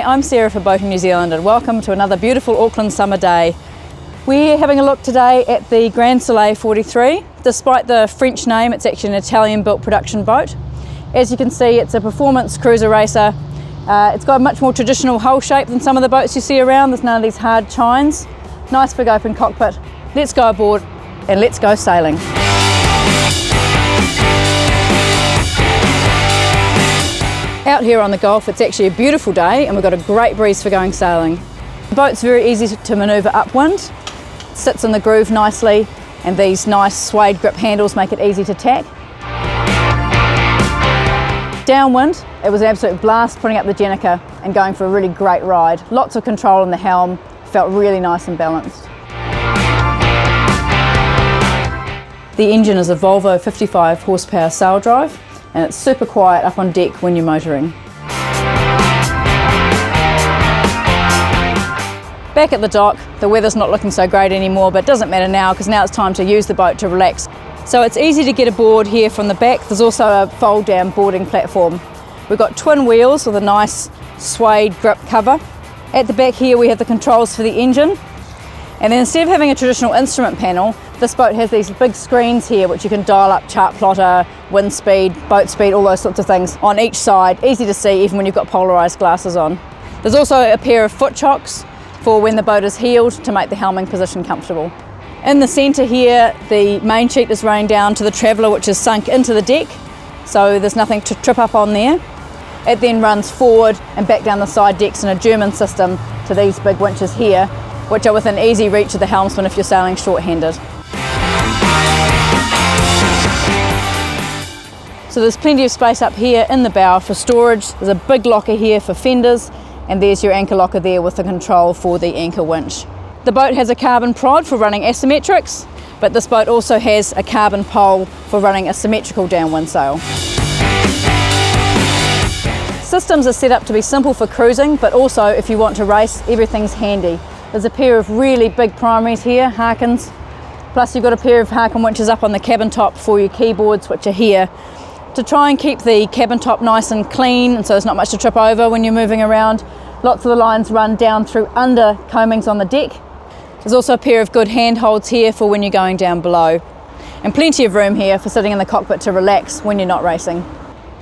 I'm Sarah for Boating New Zealand and welcome to another beautiful Auckland summer day. We're having a look today at the Grand Soleil 43. Despite the French name, it's actually an Italian built production boat. As you can see, it's a performance cruiser racer. It's got a much more traditional hull shape than some of the boats you see around. There's none of these hard chines. Nice big open cockpit. Let's go aboard and let's go sailing. Out here on the Gulf, it's actually a beautiful day and we've got a great breeze for going sailing. The boat's very easy to manoeuvre upwind, sits in the groove nicely, and these nice suede grip handles make it easy to tack. Downwind, it was an absolute blast putting up the Jenica and going for a really great ride. Lots of control in the helm, felt really nice and balanced. The engine is a Volvo 55 horsepower sail drive, and it's super quiet up on deck when you're motoring. Back at the dock, the weather's not looking so great anymore, but it doesn't matter now because now it's time to use the boat to relax. So it's easy to get aboard here from the back. There's also a fold down boarding platform. We've got twin wheels with a nice suede grip cover. At the back here we have the controls for the engine. And then instead of having a traditional instrument panel, this boat has these big screens here which you can dial up chart plotter, wind speed, boat speed, all those sorts of things on each side. Easy to see even when you've got polarised glasses on. There's also a pair of foot chocks for when the boat is heeled to make the helming position comfortable. In the centre here, the main sheet is running down to the traveller which is sunk into the deck, so there's nothing to trip up on there. It then runs forward and back down the side decks in a German system to these big winches here, which are within easy reach of the helmsman if you're sailing short-handed. So there's plenty of space up here in the bow for storage. There's a big locker here for fenders, and there's your anchor locker there with the control for the anchor winch. The boat has a carbon prod for running asymmetrics, but this boat also has a carbon pole for running a symmetrical downwind sail. Systems are set up to be simple for cruising, but also if you want to race, everything's handy. There's a pair of really big primaries here, Harkins, plus you've got a pair of Harkin winches up on the cabin top for your keyboards, which are here, to try and keep the cabin top nice and clean, and so there's not much to trip over when you're moving around. Lots of the lines run down through under coamings on the deck. There's also a pair of good handholds here for when you're going down below, and plenty of room here for sitting in the cockpit to relax when you're not racing.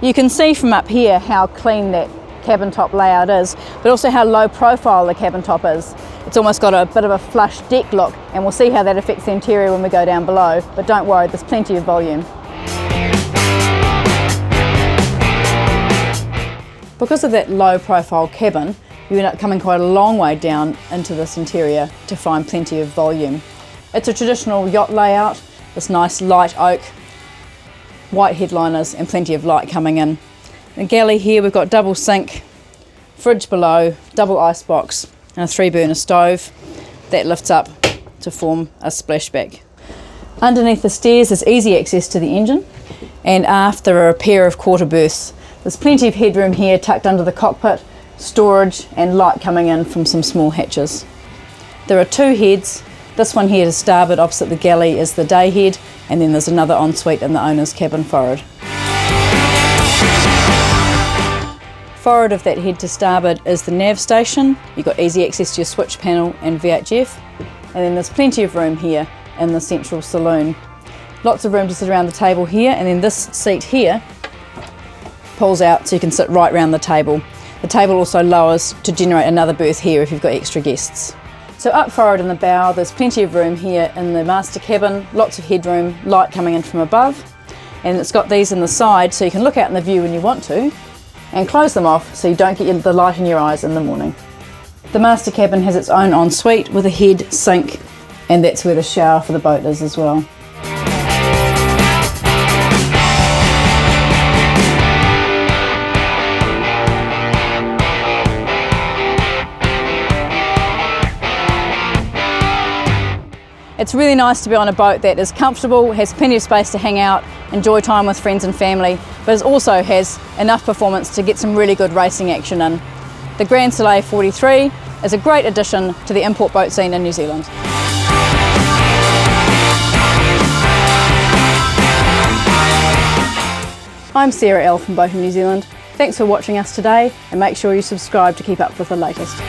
You can see from up here how clean that cabin top layout is, but also how low profile the cabin top is. It's almost got a bit of a flush deck look, and we'll see how that affects the interior when we go down below, but don't worry, there's plenty of volume. Because of that low profile cabin, you end up coming quite a long way down into this interior to find plenty of volume. It's a traditional yacht layout, this nice light oak, white headliners and plenty of light coming in. In the galley here we've got double sink, fridge below, double icebox and a 3-burner stove that lifts up to form a splashback. Underneath the stairs is easy access to the engine, and aft there are a pair of quarter berths. There's plenty of headroom here tucked under the cockpit, storage and light coming in from some small hatches. There are 2 heads. This one here to starboard opposite the galley is the day head, and then there's another ensuite in the owner's cabin forward. Forward of that head to starboard is the nav station. You've got easy access to your switch panel and VHF, and then there's plenty of room here in the central saloon. Lots of room to sit around the table here, and then this seat here pulls out so you can sit right round the table. The table also lowers to generate another berth here if you've got extra guests. So up forward in the bow, there's plenty of room here in the master cabin, lots of headroom, light coming in from above, and it's got these in the side so you can look out in the view when you want to, and close them off so you don't get the light in your eyes in the morning. The master cabin has its own ensuite with a head, sink, and that's where the shower for the boat is as well. It's really nice to be on a boat that is comfortable, has plenty of space to hang out, enjoy time with friends and family, but it also has enough performance to get some really good racing action in. The Grand Soleil 43 is a great addition to the import boat scene in New Zealand. I'm Sarah L from Boating New Zealand. Thanks for watching us today, and make sure you subscribe to keep up with the latest.